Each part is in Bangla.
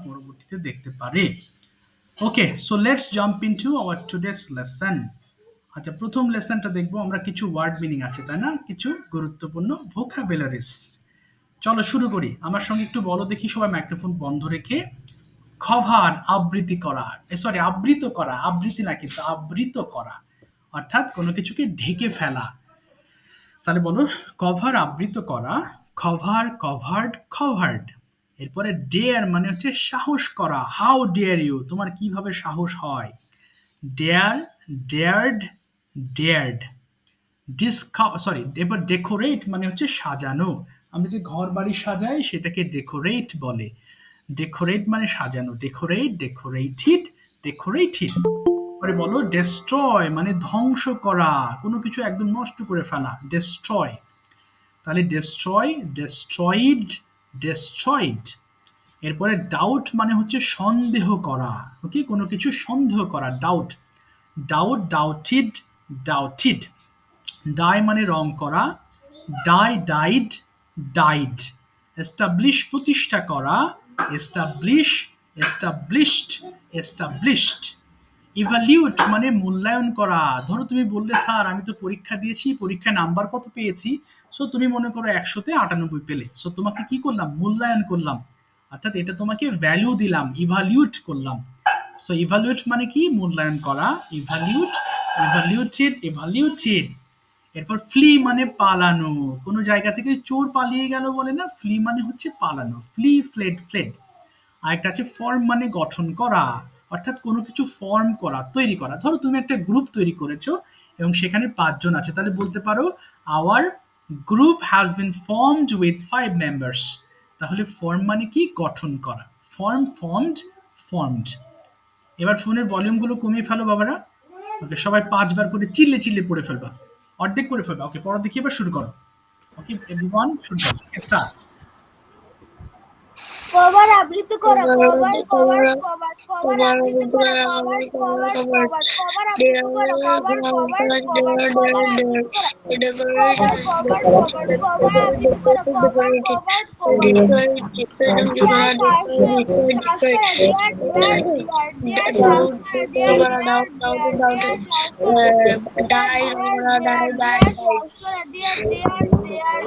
পরবর্তীতে দেখতে পারে। Okay, so let's jump into our today's lesson. আচ্ছা, প্রথম লেসনটা দেখবো আমরা, কিছু ওয়ার্ড মিনিং আছে তাই না, কিছু গুরুত্বপূর্ণ ভোকাবুলারিজ। চলো শুরু করি। আমার সঙ্গে একটু বলো দেখি সবাই, মাইক্রোফোন বন্ধ রেখে। কভার, আবৃত্তি করা, সরি আবৃত করা, আবৃত্তি না কিন্তু আবৃত করা, অর্থাৎ কোনো কিছুকে ঢেকে ফেলা। তাহলে বলো, কভার আবৃত করা, কভার, কভার্ড, কভার্ড। এরপরে ডেয়ার মানে হচ্ছে সাহস করা, হাউ ডেয়ার ইউ, তোমার কিভাবে সাহস হয়। Dare, dared, dared. এবার ডেকোরেট মানে হচ্ছে সাজানো। আমরা যে ঘর বাড়ি সাজাই সেটাকে ডেকোরেট বলে। ডেকোরেট মানে সাজানো, ডেকোরেট, ডেকোরেটেড, ডেকোরেটেড। পরে বলো ডেস্ট্রয় মানে ধ্বংস করা, কোনো কিছু একদম নষ্ট করে ফেলা, ডেস্ট্রয়। তাহলে ডেস্ট্রয়, ডেস্ট্রয়েড, ডেস্ট্রয়েড। এরপরে ডাউট মানে হচ্ছে সন্দেহ করা, ওকে, কোনো কিছু সন্দেহ করা, doubt. Doubt, doubted, doubted. Dye মানে রং করা, ডাই, ডাইড, ডাইড। এস্টাবলিশ প্রতিষ্ঠা করা, এস্টাবলিশ, এস্টাবলিশড, এস্টাবলিশড। ইভালিউট মানে মূল্যায়ন করা। ধরো তুমি বললে স্যার আমি তো পরীক্ষা দিয়েছি, পরীক্ষায় নাম্বার কত পেয়েছি, সো তুমি মনে করো 100-তে 98 পেলে, সো তোমাকে কি করলাম, মূল্যায়ন করলাম, অর্থাৎ এটা তোমাকে ভ্যালু দিলাম, ইভালিউট করলাম। সো ইভালুয়েট মানে কি, মূল্যায়ন করা, ইভালিউট, ইভালিউটেড, ইভালিউটেড। এরপর ফ্লি মানে পালানো, কোনো জায়গা থেকে চোর পালিয়ে গেল বলে না, ফ্লি মানে হচ্ছে পালানো, ফ্লি, ফ্লেড, ফ্লেড। আরেকটা আছে ফর্ম মানে গঠন করা, অর্থাৎ কোনো কিছু ফর্ম করা, তৈরি করা। ধরো তুমি একটা গ্রুপ তৈরি করেছো এবং সেখানে 5 জন আছে, তাহলে বলতে পারো hour group has been formed with 5 members. তাহলে ফর্ম মানে কি, গঠন করা, ফর্ম, ফর্মড, ফর্মড। এবার ফোনের ভলিউমগুলো কমিয়ে ফেলো বাবারা। ওকে, সবাই 5 বার করে চিল্লে চিল্লে পড়ে ফেলবা, অর্ধেক করে ফেলবা। ওকে, পড়া দেখি এবার শুরু করো। ওকে এভরিওয়ান, শুরু করো, স্টার্ট। কভার আবৃত করা, কভার, কভার, কভার, কভার আবৃত করা, কভার, কভার, কভার, কভার আবৃত করা, কভার, কভার, কভার, কভার আবৃত করা, কভার, কভার, কভার, কভার আবৃত করা, কভার, কভার, কভার। দেয়ার শ্বাস, শ্বাস করা, দেয়ার, দেয়ার, দেয়ার, দেয়ার শ্বাস করা, দেয়ার, দেয়ার, দেয়ার, দেয়ার শ্বাস করা, দেয়ার, দেয়ার, দেয়ার, দেয়ার শ্বাস করা, dare, dare, dare, dare.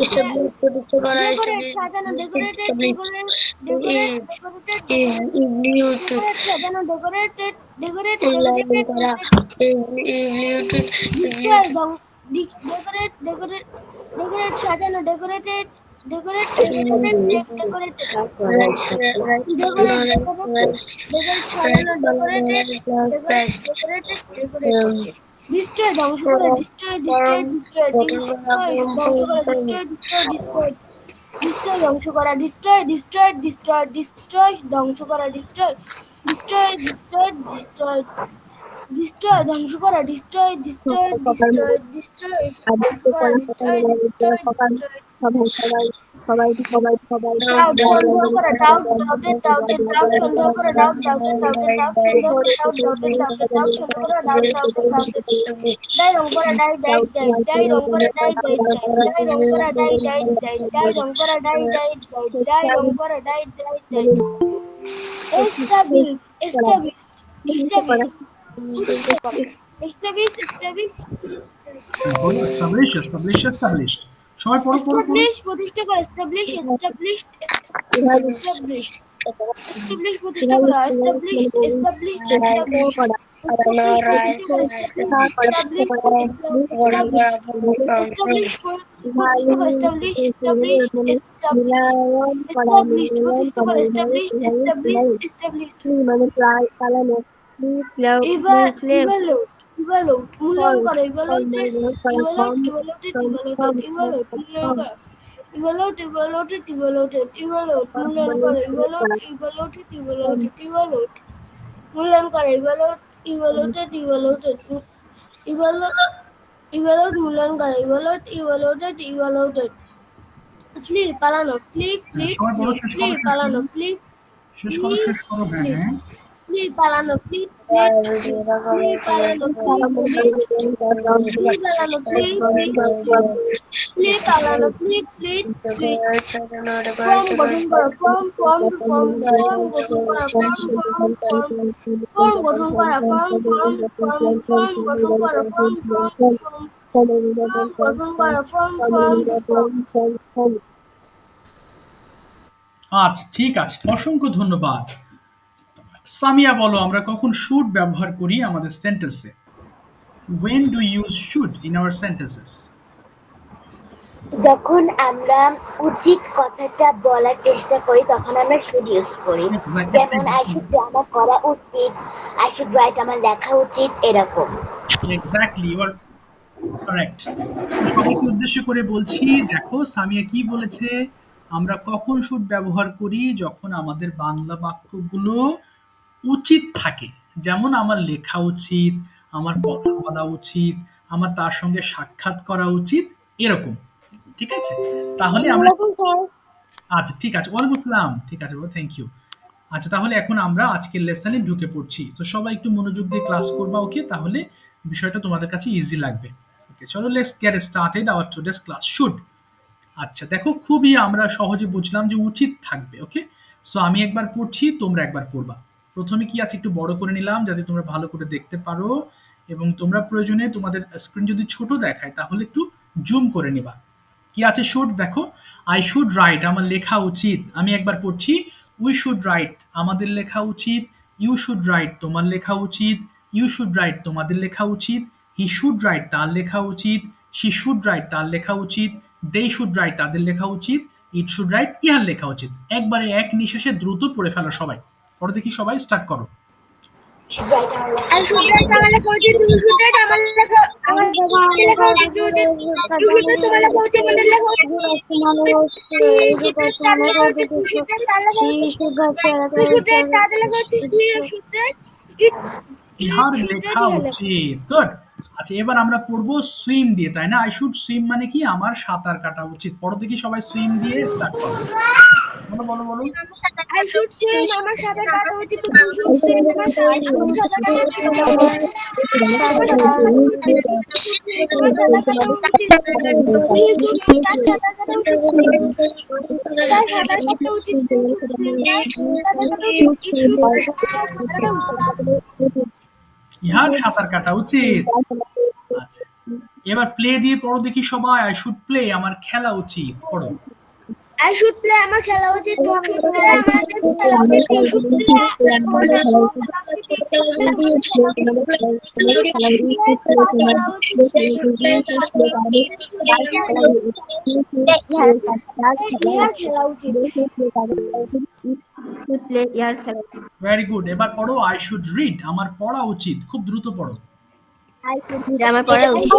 Decorate সাজানো, decorated, decorate, decorate, decorated, decorate সাজানো, decorated, decorate, decorated, destroy, decorate, decorate, decorate সাজানো, decorated, decorate, decorated, decorated, decorate, decorated, decorate সাজানো, decorated, decorate, decorated, decorated. Destroy ধ্বংস করা, ডিস্ট্রয়, ডিস্ট্রয়, ডিস্ট্রয়, ডিস্ট্রয় ধ্বংস করা, ডিস্ট্রয়, ডিস্ট্রয়, ডিস্ট্রয়, ডিস্ট্রয় ধ্বংস করা, ডিস্ট্রয়, ডিস্ট্রয়, ডিস্ট্রয়, ডিস্ট্রয় ধ্বংস করা, destroy, destroy, destroy, destroy, destroy ধ্বংস করা, ডিস্ট্রয়, ডিস্ট্রয়, ডিস্ট্রয়, ডিস্ট্রয় ধ্বংস করা, ডিস্ট্রয়, ডিস্ট্রয়, ডিস্ট্রয়। ডাউট সন্দেহ করা, ডাউট, ডাউটেড, ডাউটেড, ডাউট সন্দেহ করা, ডাউট, ডাউটেড, ডাউটেড, ডাউট সন্দেহ করা, ডাউট, ডাউটেড, ডাউটেড, ডাউট সন্দেহ করা, ডাউট, ডাউটেড, ডাউটেড। ডাই রং করা, ডাই, ডাই, ডাই, ডাই রং করা, ডাই, ডাই, ডাই, ডাই রং করা, ডাই, ডাই, ডাই, ডাই রং করা, ডাই, ডাই, ডাই, ডাই রং করা, die, die, die. Establish, establish, establish, প্রতিষ্ঠা করা, এস্টাবলিশ, এস্টাবলিশ, বলো এস্টাবলিশ, এস্টাবলিশ, এস্টাবলিশড। সবাই পড়ো পড়ো পড়ো। এস্টাবলিশ প্রতিষ্ঠা করা, এস্টাবলিশ, এস্টাবলিশড, এস্টাবলিশ, এস্টাবলিশ প্রতিষ্ঠা করা, এস্টাবলিশ, এস্টাবলিশ, এস্টাবলিশ, এস্টাবলিশ প্রতিষ্ঠা করা, এস্টাবলিশ, এস্টাবলিশ, এস্টাবলিশ, এস্টাবলিশ প্রতিষ্ঠা করা, establish, establish, establish. Evaluate, evaluate মূল্যায়ন করা, evaluated, evaluate, evaluated, evaluated, evaluate মূল্যায়ন করা, ইভালুয়েট, ইভালুয়েটেড, ইভালুয়েটেড, ইভালুয়েট মূল্যায়ন করা, ইভালুয়েট, ইভালুয়েটেড, ইভালুয়েটেড, ইভালুয়েট মূল্যায়ন করা, evaluate, evaluated, evaluated, evaluate, evaluate মূল্যায়ন করা, ইভালুয়েট, ইভালুয়েটেড, ইভালুয়েটেড। ফ্লি পালানো, ফ্লি, ফ্লিট, সবাই বলো, ফ্লিট, শেষ ফ্লি করো, শেষ পালানো, করো, ফ্লি, শেষ ফ্লি, করো, শেষ করো। হ্যাঁ ফ্লিট, হ্যাঁ। ফ্লিপ বানানো ফ্লিপ ফ্লিপ ফ্লিপ বানানো ফ্লিপ ফ্লিপ ফ্লিপ বানানো ফ্লিপ ফ্লিপ ফ্লিপ বানানো ফ্লিপ ফ্লিপ ফ্লিপ ফর্ম গঠন করা ফর্ম গঠন করা ফর্ম গঠন করা ফর্ম গঠন করা ফর্ম গঠন করা ফর্ম আচ্ছা, ঠিক আছে, অসংখ্য ধন্যবাদ। সামিয়া বলো, আমরা কখন শুড ব্যবহার করি আমাদের সেন্টেন্সে? When do you use should in our sentences? যখন আমরা উচিত কথাটা বলার চেষ্টা করি তখন আমরা শুড ইউজ করি। যেমন আই শুড আমার করা উচিত, আই শুড রাইট আমার লেখা উচিত, এরকম। Exactly, you are correct. সবাইকে উদ্দেশ্য করে বলছি, দেখো সামিয়া কি বলেছে, আমরা কখন শুড ব্যবহার করি? যখন আমাদের বাংলা বাক্যগুলো উচিত থাকে, যেমন আমার লেখা উচিত, আমার কথা বলা উচিত, আমার তার সঙ্গে সাক্ষাৎ করা উচিত, এরকম। ঠিক আছে, তাহলে আমরা আচ্ছা ঠিক আছে, ওয়ালাইকুম আসসালাম, ঠিক আছে, থ্যাংক ইউ। আচ্ছা, তাহলে এখন আমরা আজকের লেসনে ঢুকে পড়ছি। তো সবাই একটু মনোযোগ দিয়ে ক্লাস করবা, ওকে? তাহলে বিষয়টা তোমাদের কাছে ইজি লাগবে। ওকে, চলো let's get started our today's class. Should. আচ্ছা দেখো, খুবই আমরা সহজে বুঝলাম যে উচিত থাকবে। ওকে, সো আমি একবার পড়ছি, তোমরা একবার পড়বা। প্রথমে কি আছে একটু বড় করে নিলাম যাতে তোমরা ভালো করে দেখতে পারো, এবং তোমরা প্রয়োজনে তোমাদের স্ক্রিন যদি ছোট দেখায় তাহলে একটু জুম করে নিবা। কি আছে শুড, দেখো, আই শুড রাইট আমার লেখা উচিত। আমি একবার পড়ছি, উই শুড রাইট আমাদের লেখা উচিত, ইউ শুড রাইট তোমার লেখা উচিত, ইউ শুড রাইট তোমাদের লেখা উচিত, হি শুড রাইট তার লেখা উচিত, শি শুড রাইট তার লেখা উচিত, দে শুড রাইট তাদের লেখা উচিত, ইট শুড রাইট ইহার লেখা উচিত। একবারে এক নিঃশ্বাসে দ্রুত পড়ে ফেলো সবাই। পরে দেখি সবাই স্টার্ট করো। I should write আমার লেখা উচিত, you should write আমার লেখা উচিত, you should write তোমার লেখা উচিত, আমাদের লেখা উচিত, he should write তার লেখা উচিত, you should write তার লেখা উচিত, you should write তাদের লেখা উচিত, you should write ইহার লেখা উচিত। গুড। আচ্ছা, এবার আমরা পড়বো সুইম দিয়ে, তাই না? আই শুড সুইম মানে কি, আমার সাঁতার কাটা উচিত। পড়ো দেখি সবাই, সুইম দিয়ে স্টার্ট করো। বলো বলো বলো। I should swim আমার সাঁতার কাটা উচিত, you should swim আমার সাঁতার কাটা উচিত, আমার সাঁতার কাটা উচিত, আমার সাঁতার কাটা উচিত, you should তার সাঁতার কাটা উচিত, তার সাঁতার কাটা উচিত, সাঁতার কাটা উচিত, it should সাঁতার কাটা উচিত, ইহার সাঁতার কাটা উচিত। আচ্ছা, এবার প্লে দিয়ে পড়ো দেখি সবাই। আই শুড প্লে আমার খেলা উচিত। পড়ো। I should play আমার খেলা উচিত, you should play আমাদের খেলা উচিত, you should play আমাদের খেলা উচিত, you should play খেলা উচিত, you should play খেলা উচিত। Very good. এবার পড়ো, আই শুড রিড আমার পড়া উচিত। খুব দ্রুত পড়ো। আমার পড়া উচিত।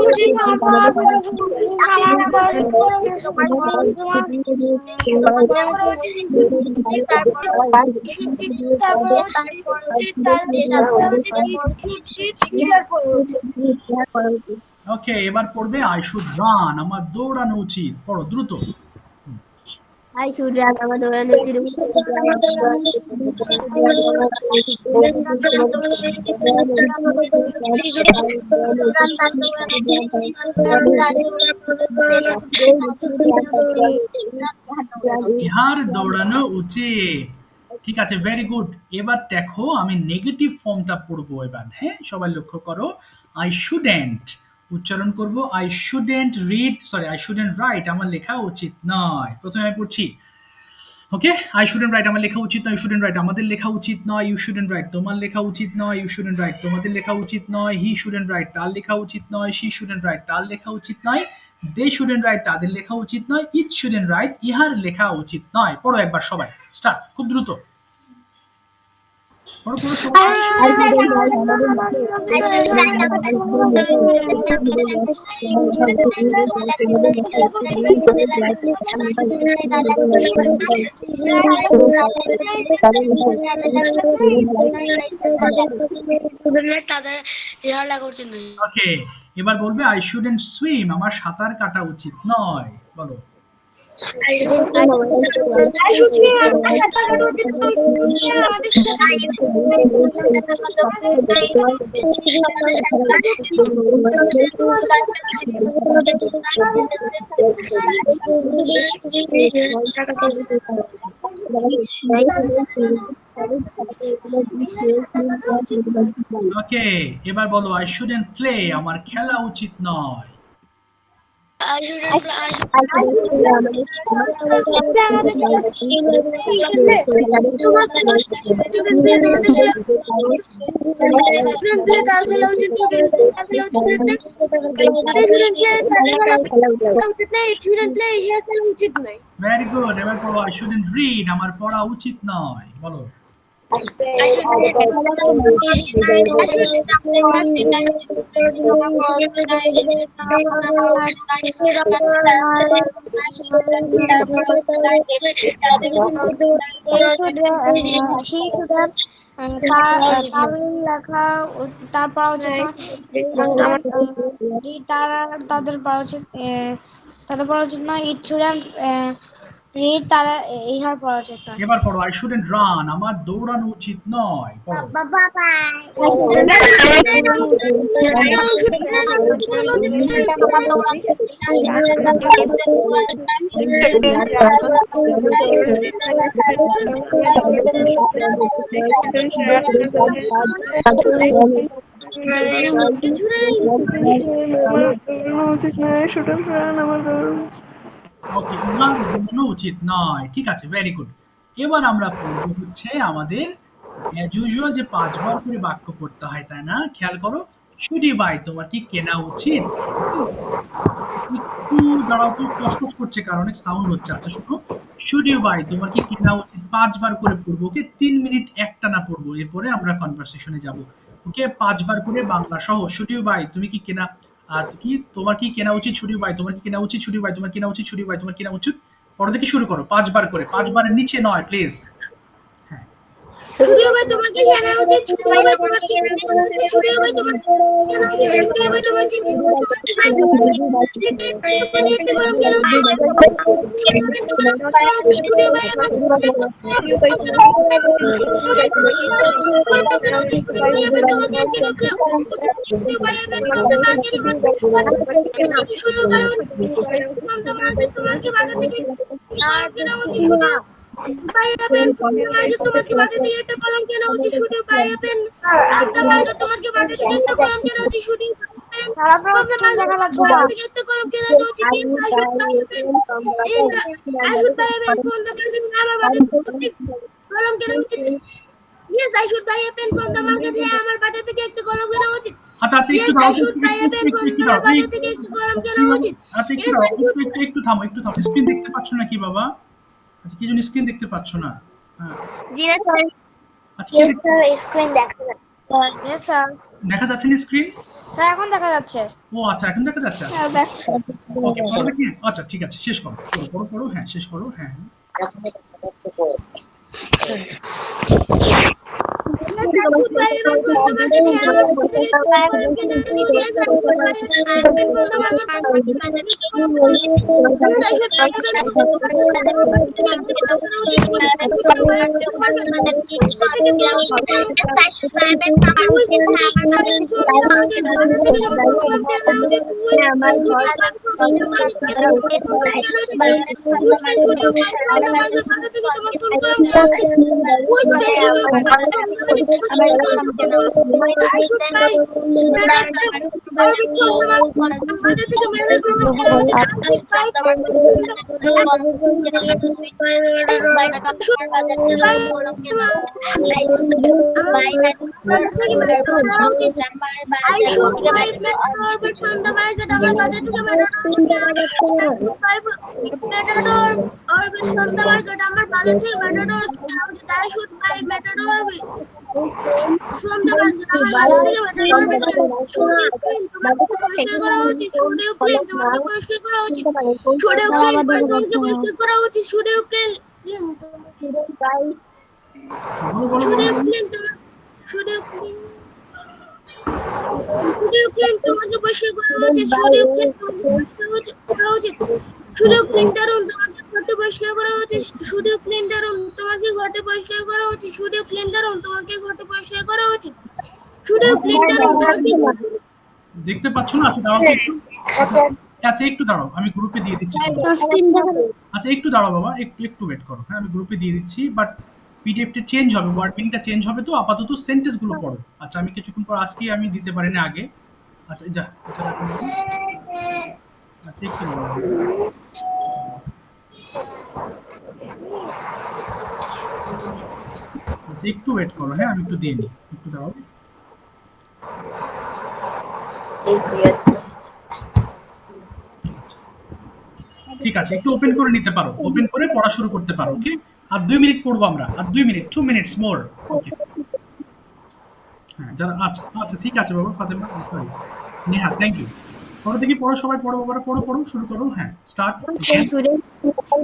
ওকে, এবার পড়বে আই শুড রান আমার দৌড়ানো উচিত। পড়ো দ্রুত। আই শুড রান আমার দৌড়ানো ইহার দৌড়ানো উচিত। ঠিক আছে, ভেরি গুড। এবার দেখো আমি নেগেটিভ ফর্মটা পড়বো এবার। হ্যাঁ, সবাই লক্ষ্য করো। আই শুডেন্ট উচ্চারণ করব, I shouldn't read, sorry I shouldn't right আমার লেখা উচিত নয়। প্রথমে আমি পড়ছি, ওকে, আই শুডেন্ট রাইট আমার লেখা উচিত নয়, ইউ শুডেন্ট রাইট আমাদের লেখা উচিত নয়, ইউ শুডেন্ট রাইট তোমার লেখা উচিত নয়, ইউ শুডেন্ট রাইট তোমাদের লেখা উচিত নয়, হি শুডেন্ট রাইট তার লেখা উচিত নয়, শি শুডেন্ট রাইট তার লেখা উচিত নয়, দে শুডেন্ট রাইট তাদের লেখা উচিত নয়, ইট শুডেন্ট রাইট ইহার লেখা উচিত নয়। পড়ো একবার সবাই, স্টার্ট, খুব দ্রুত পড়ো পড়ো সবাই। ওকে, এবার বলবে আই শুডেন্ট সুইম আমার সাঁতার কাটা উচিত নয়। বলো। I should say আমাদের সাথে আলাদা উচিত নয়। আমাদের সাথে ওকে, এবার বলো আই শুডেন্ট প্লে, আমার খেলা উচিত নয়। তার খেলা উচিত উচিত নয়। ভেরি গুড, এবার বলো আই শুডেন্ট রিড, আমার পড়া উচিত নয়। বলো। তার পড়া উচিত তাদের পড়া উচিত তাদের পড়া উচিত নয় ইট স্টুডেন্ট রিড তারা ইহার পড়া উচিত নয়। এবার পড়ো আই শুডেন্ট রান, আমার দৌড়ানো উচিত নয়। পড়ো। ওকে, আমার দৌড়ানো উচিত নয়। ঠিক আছে, ভেরি গুড। এবার আমরা পড়বো হচ্ছে আমাদের অ্যাজ ইউজুয়াল যে 5 বার করে বাক্য পড়তে হয়, তাই না? খেয়াল করো। শুড ইউ বাই, তোমার কি কেনা উচিত? একটু দাঁড়াও তো, ফসফস করছে কারণ অনেক সাউন্ড হচ্ছে। আচ্ছা শোনো, শুড ইউ বাই, তোমার কি কেনা উচিত? 5 বার করে পড়বো। ওকে, 3 মিনিট একটানা পড়বো, এরপরে আমরা কনভারসেশনে যাব। ওকে, 5 বার করে বাংলা সহ। শুড ইউ বাই, তুমি কি কেনা কি তোমার কি কেনা উচিত? শুড ইউ বাই, তোমার কি কেনা উচিত? শুড ইউ বাই, তোমার কেনা উচিত? শুড ইউ বাই, তোমার কেনা উচিত? পড়া থেকে শুরু করো 5 বার করে, 5 বারের নিচে নয় প্লিজ। হ্যাঁ, শুডিও ভাই তোমার কি জানা উচিত? শুডিও ভাই তোমার কি জানা উচিত? শুডিও ভাই তোমার কি জানা উচিত? শুডিও ভাই তোমার কি জানা উচিত? মানে একটা গরম কেন উচিত? শুডিও ভাই তোমার কি জানা উচিত? শুডিও ভাই আমার শুডিও ভাই এবার তোমার মার্কেট ওকে শুডিও ভাই এবার তোমার মার্কেট এবার শুরু কারণ তোমার তোমার কি বাজার থেকে কেনা উচিত? শুডিও ভাই এবার তোমার কি বাজার থেকে একটা কলম কেনা উচিত? শুডিও ভাই এবার তোমার কি বাজার থেকে একটা কলম কেনা উচিত? শুডিও একটা কলম কেনা উচিত। I should buy a pen from the market. আমার বাজার থেকে কলম কেনা উচিত। Yes, I should buy a pen from the market. আমার বাজার থেকে একটা কলম কেনা উচিত। আচ্ছা আচ্ছা, একটু Yes, দাও I তো, should buy a pen from একটু আমার দাও, বাজার থেকে একটা কলম কেনা উচিত। আচ্ছা একটু Yes, দাও, I should একটু থামো, একটু থামো। স্ক্রিন দেখতে পাচ্ছ না কি বাবা? আচ্ছা, কি জন্য স্ক্রিন দেখতে পাচ্ছ না? হ্যাঁ, আচ্ছা কি স্ক্রিন দেখা যাচ্ছে। Yes, sir. দেখা যাচ্ছে না স্ক্রিন? স্যার এখন দেখা যাচ্ছে। ও আচ্ছা, এখন দেখা যাচ্ছে। আচ্ছা, ওকে, পড়বে কি? আচ্ছা ঠিক আছে, শেষ করো, পড়ো পড়ো পড়ো, হ্যাঁ শেষ করো, হ্যাঁ হ্যাঁ। Yes, I should buy a pen from the market. আমার বাজার থেকে একটা কলম কেনা উচিত। Yes, I should buy a pen from the market. Yes, I should buy a pen from the I should buy Matador, but from the market, আমার বাজার থেকে Matador, orbit from the market, আমার বাজার থেকে Matador কেনা উচিত। I should buy Matador from the market, আমার বাজার থেকে Matador শুডিও ক্লিন, তোমাকে পরিষ্কার করা উচিত। শুডিও ক্লিন, তোমাকে পরিষ্কার করা উচিত। শুডিও ক্লিন, তোমাকে পরিষ্কার করা উচিত। শুডিও ক্লিন, শুডিও ক্লিন, শুডিও ক্লিন, শুডিও ক্লিন, তোমাকে পরিষ্কার করা উচিত। শুডিও ক্লিন, তোমাকে পরিষ্কার করা উচিত। শুধু ক্লিন দ্য রুম, তোমার কি ঘরটা পরিষ্কার করা উচিত? শুধু ক্লিন দ্য রুম, তোমার কি ঘরটা পরিষ্কার করা উচিত? শুধু ক্লিন দ্য রুম, তোমার কি ঘরটা পরিষ্কার করা উচিত? শুধু ক্লিন দ্য রুম, তোমার কি দেখতে পাচ্ছ না? আচ্ছা দাঁড়াও তো একটু। আচ্ছা একটু দাঁড়াও, আমি গ্রুপে দিয়ে দিচ্ছি। আচ্ছা একটু দাঁড়াও বাবা, একটু একটু ওয়েট করো। হ্যাঁ আমি গ্রুপে দিয়ে দিচ্ছি, বাট পিডিএফটা চেঞ্জ হবে, ওয়ার্ডিংটা চেঞ্জ হবে, তো আপাতত সেন্টেন্স গুলো পড়ো। আচ্ছা আমি কিছুক্ষণ পর আজকে আমি দিতে পারি না আগে। আচ্ছা যা এটা রাখো বাবা। আচ্ছা একটু দাঁড়াও বাবা। আচ্ছা একটু ওয়েট করো, হ্যাঁ আমি একটু দিয়ে নিই, একটু দাঁড়াও। ঠিক আছে, একটু ওপেন করে নিতে পারো, ওপেন করে পড়া শুরু করতে পারো। ওকে, আর 2 মিনিট পড়বো আমরা, আর 2 মিনিট, 2 মিনিটস মোর। ওকে, হ্যাঁ যারা আচ্ছা আচ্ছা ঠিক আছে বাবা, Fatema sorry, Neha thank you. পড়ো দেখি, পড়ো সবাই, পড়ো বাবারা, পড়ো পড়ো শুরু করো। হ্যাঁ start.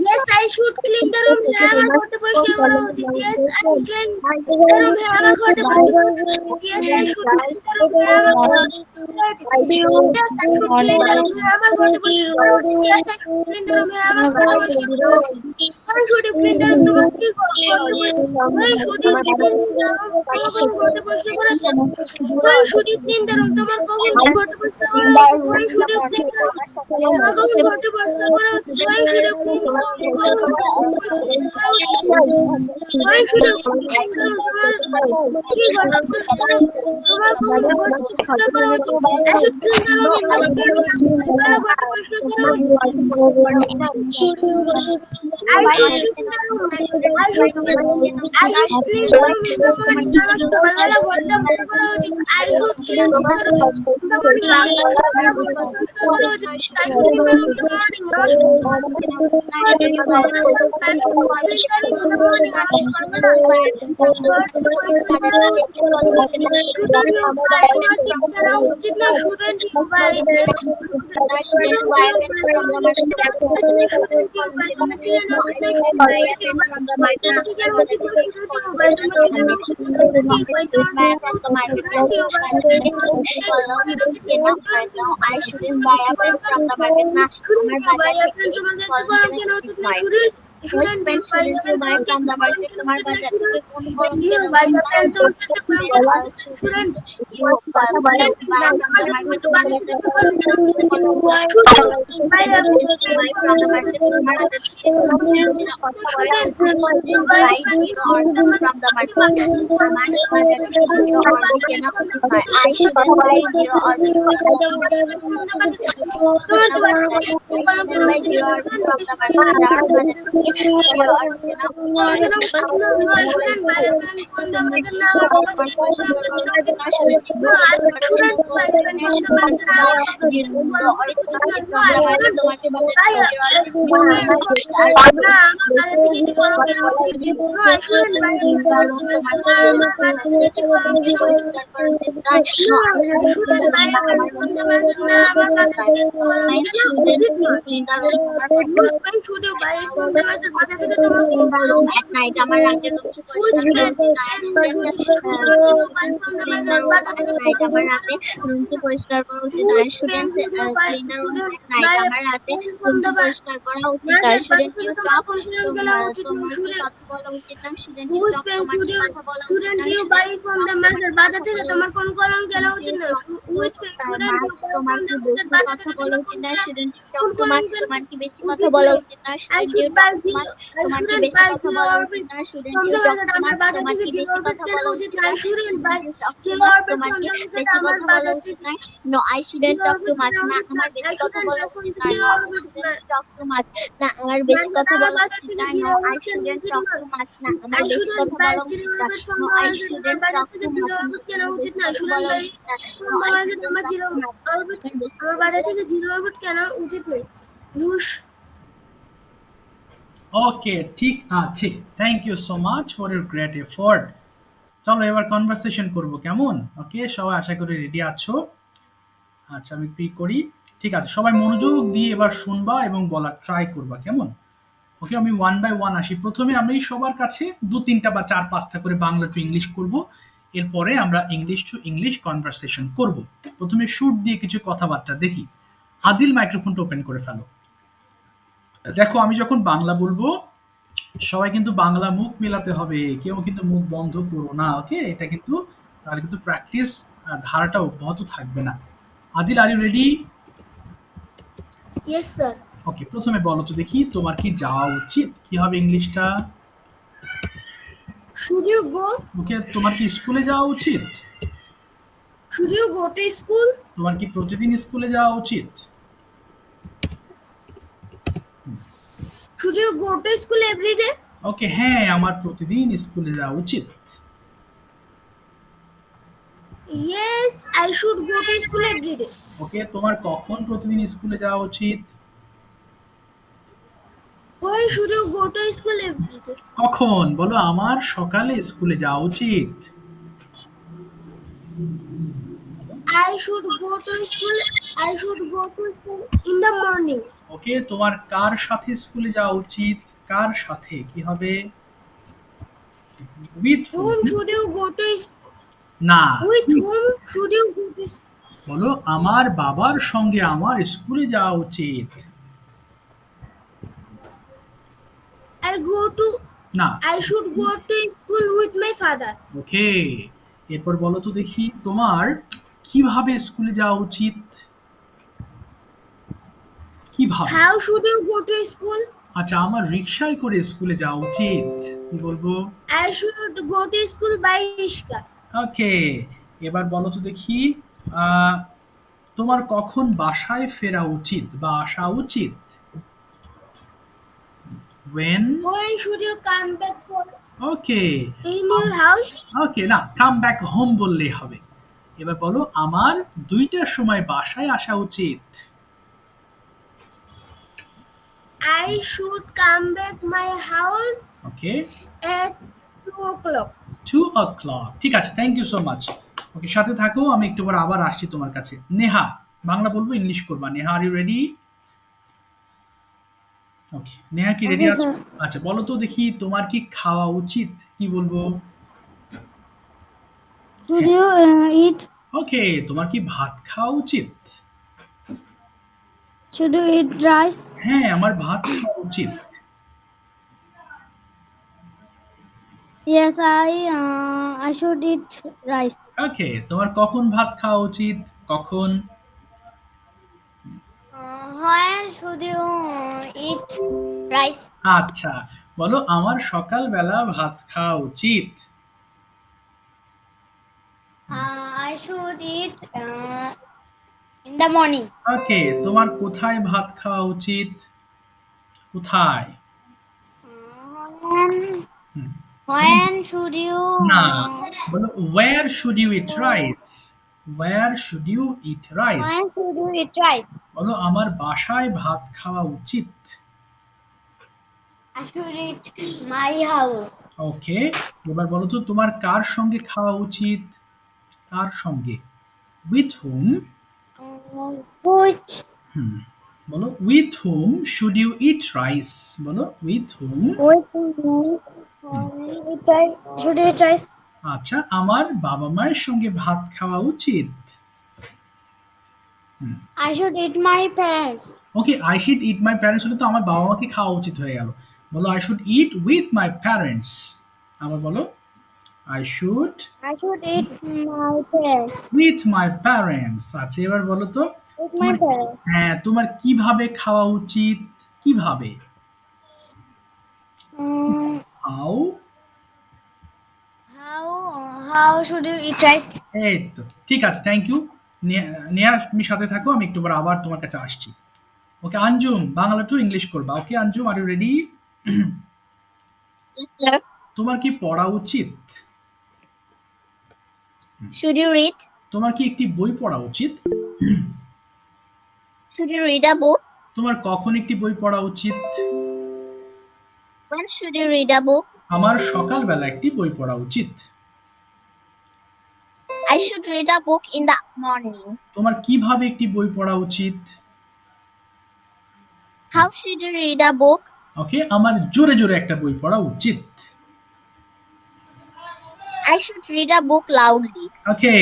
Yes, I should clean the room. হ্যাঁ আমার ঘরটা পরিষ্কার করা উচিত। Yes, I clean the room. হ্যাঁ আমার ঘরটা পরিষ্কার করা উচিত। Yes, I should clean the room. হ্যাঁ আমার ঘরটা পরিষ্কার করা উচিত। Yes, I should clean the room. হ্যাঁ আমার ঘরটা পরিষ্কার করা উচিত। Yes, I should clean the room. হ্যাঁ আমার ঘরটা পরিষ্কার করা উচিত। Why should you clean the room? তোমার কি ঘরটা পরিষ্কার? Why should you clean the room? তোমার ঘরটা পরিষ্কার করা উচিত। Why should you clean the room? তোমার কখন ঘরটা পরিষ্কার করা উচিত? Why should you clean the room? তোমার কখন ঘরটা পরিষ্কার করা উচিত? Why should you clean the room? Why should you clean the room? তোমার কি ঘরটা পরিষ্কার করা উচিত? তোমার কখন ঘরটা পরিষ্কার করা উচিত? I should clean the room in the morning. সকালে ঘরটা পরিষ্কার করা উচিত। I should clean the room. I should clean the room in the morning. আমার সকালবেলা ঘরটা পরিষ্কার করা উচিত। I should clean the room in the morning. আমার সকালবেলা ঘরটা পরিষ্কার করা উচিত। I should clean the room in the morning. আমার উচিত না student I shouldn't buy a pen from the market now. Which pen shouldn't you buy from the market? তোমার বাজার থেকে কোন কলম কেনা at night আমার রাতে আমার রাতে রুমটি পরিষ্কার করা উচিত I shouldn't clean the room at night আমার রাতে রুমটি পরিষ্কার করা উচিত I shouldn't you talk তোমার কথা বলা উচিত না shouldn't you talk তোমার কথা বলা উচিত না বাজার থেকে তোমার কোন কলম কেনা উচিত না তোমার কি বেশি কথা বলা উচিত না shouldn't you talk তোমার কি বেশি কথা বলা উচিত না shouldn't you talk তোমার কি বেশি কথা বলা উচিত না shouldn't you talk তোমার কি বেশি কথা বলা উচিত না shouldn't you talk তোমার কি বেশি কথা বলা উচিত না no I shouldn't talk too much না আমার বেশি কথা বলা উচিত না no I shouldn't talk too much না আমার বেশি কথা বলা উচিত না no I shouldn't talk too much না আমার বেশি কথা বলা উচিত না no I shouldn't talk too much কেনা উচিত না আমার বাজার থেকে জিরো অরবিট কেনা উচিত নয় ওকে ঠিক আছে, thank you so much for your great effort. চলো এবার কনভারসেশন করব, কেমন? ওকে সবাই আশা করি রেডি আছো। আচ্ছা আমি প্রি করি। ঠিক আছে, সবাই মনোযোগ দিয়ে এবার শুনবা এবং বলার ট্রাই করবা, কেমন? ওকে আমি 1 বাই 1 আসি। প্রথমে আমি সবার কাছে 2-3টা বা 4-5টা করে বাংলা টু ইংলিশ করব, এরপরে আমরা ইংলিশ টু ইংলিশ কনভারসেশন করব। প্রথমে শুট দিয়ে কিছু কথাবার্তা দেখি। আদিল মাইক্রোফোনটা ওপেন করে ফেলো। দেখো আমি যখন বাংলা বলবো সবাই কিন্তু বাংলা মুখ মেলাতে হবে, কেউ কিন্তু মুখ বন্ধ করো না, ওকে? এটা কিন্তু তাহলে কিন্তু প্র্যাকটিস ধারাটা অব্যাহত থাকবে না। Adil, are you ready? Yes, sir. Okay, প্রথমে বলো তো দেখি তোমার কি যাওয়া উচিত, কি হবে ইংলিশটা? Should you go? ওকে, তোমার কি স্কুলে যাওয়া উচিত? Should you go to school? তোমার কি প্রতিদিন স্কুলে যাওয়া উচিত? Should you go to school every day? ওকে, হ্যাঁ আমার প্রতিদিন স্কুলে যাওয়া উচিত। Yes, I should go to school every day. ওকে, তোমার কখন প্রতিদিন স্কুলে যাওয়া উচিত? Why should you go to school every day? কখন বলো, আমার সকালে স্কুলে যাওয়া উচিত। I should go to school. I should go to school in the morning. ওকে, তোমার কার সাথে স্কুলে যাওয়া উচিত? কার সাথে কি হবে? With Whom should you go to school? না, With whom should you go to school? বলো আমার বাবার সঙ্গে আমার স্কুলে যাওয়া উচিত। I go to. না, I should go to school with my father. ওকে, এরপর বলো তো দেখি তোমার কিভাবে স্কুলে যাওয়া উচিত? কিভাবে? How should you go to school? আচ্ছা, আমার রিকশায় করে স্কুলে যাওয়া উচিত, কি বলবো? I should go to school by Rishka. ওকে, এবার বলো তো দেখি আহ, তোমার কখন বাসায় ফেরা উচিত বা আসা উচিত? when? When should you come back from okay, in your house? ওকে, না কাম ব্যাক হোম বললেই হবে। এবার বলো আমার 2টার সময় বাসায় আসা উচিত। I should come back my house okay, at 2 o'clock. 2 o'clock, ঠিক আছে, থ্যাংক ইউ সো মাচ। ওকে, সাথে থাকো, আমি একটু পর আবার আসছি তোমার কাছে। নেহা, বাংলা বলবো ইংলিশ করবা। Neha, are you ready? Okay, Neha কি রেডি Okay, আছে? sir. আচ্ছা, বলো তো দেখি তোমার কি খাওয়া উচিত, কি বলবো? Should you eat? ওকে, তোমার কি ভাত খাওয়া উচিত? Should you eat rice? হ্যাঁ, আমার ভাত খাওয়া উচিত। Yes, I should eat rice. ওকে, তোমার কখন ভাত খাওয়া উচিত? কখন? When should you eat rice? আচ্ছা, বলো আমার সকালবেলা ভাত খাওয়া উচিত। I should eat in the morning. ওকে, তোমার কোথায় ভাত খাওয়া উচিত? কোথায়? When hmm, when should you না, বলো where should you eat rice? where should you eat rice? when should you eat rice? বলো আমার বাসায় ভাত খাওয়া উচিত। I should eat my house. ওকে, এবার বলো তো তোমার কার সঙ্গে খাওয়া উচিত? কার সঙ্গে? with whom? Which হুম, বলো with whom should you eat rice? বলো with whom? should you eat rice? আচ্ছা, আমার বাবা মায়ের সঙ্গে ভাত খাওয়া উচিত। I should eat my parents. Okay, I should eat my parents হলে তো আমার বাবা মাকে খাওয়া উচিত হয়ে গেল। বলো I should it with my parents. আবার বলো I should I should eat my parents. With my parents. আচ্ছা, এবার বলো তো With my parents. হ্যাঁ, তোমার কিভাবে খাওয়া উচিত? কিভাবে? How? How should you eat rice? এই তো, ঠিক আছে, থ্যাংক ইউ। নেয়া, তুমি সাথে থাকো, আমি একটু পর আবার তোমার কাছে আসছি। ওকে, আঞ্জুম বাংলা টু ইংলিশ করবা। ওকে আঞ্জুম, আর ইউ রেডি? তোমার কি পড়া উচিত? Should you read? তোমার কি একটি বই পড়া উচিত? Should you read a book? তোমার কখন একটি বই পড়া উচিত? When should you read a book? আমার সকালবেলা একটি বই পড়া উচিত। I should read a book in the morning. তোমার কিভাবে একটি বই পড়া উচিত? How should you read a book? ওকে, আমার জোরে জোরে একটা বই পড়া উচিত। I should read a book loudly. ওকে,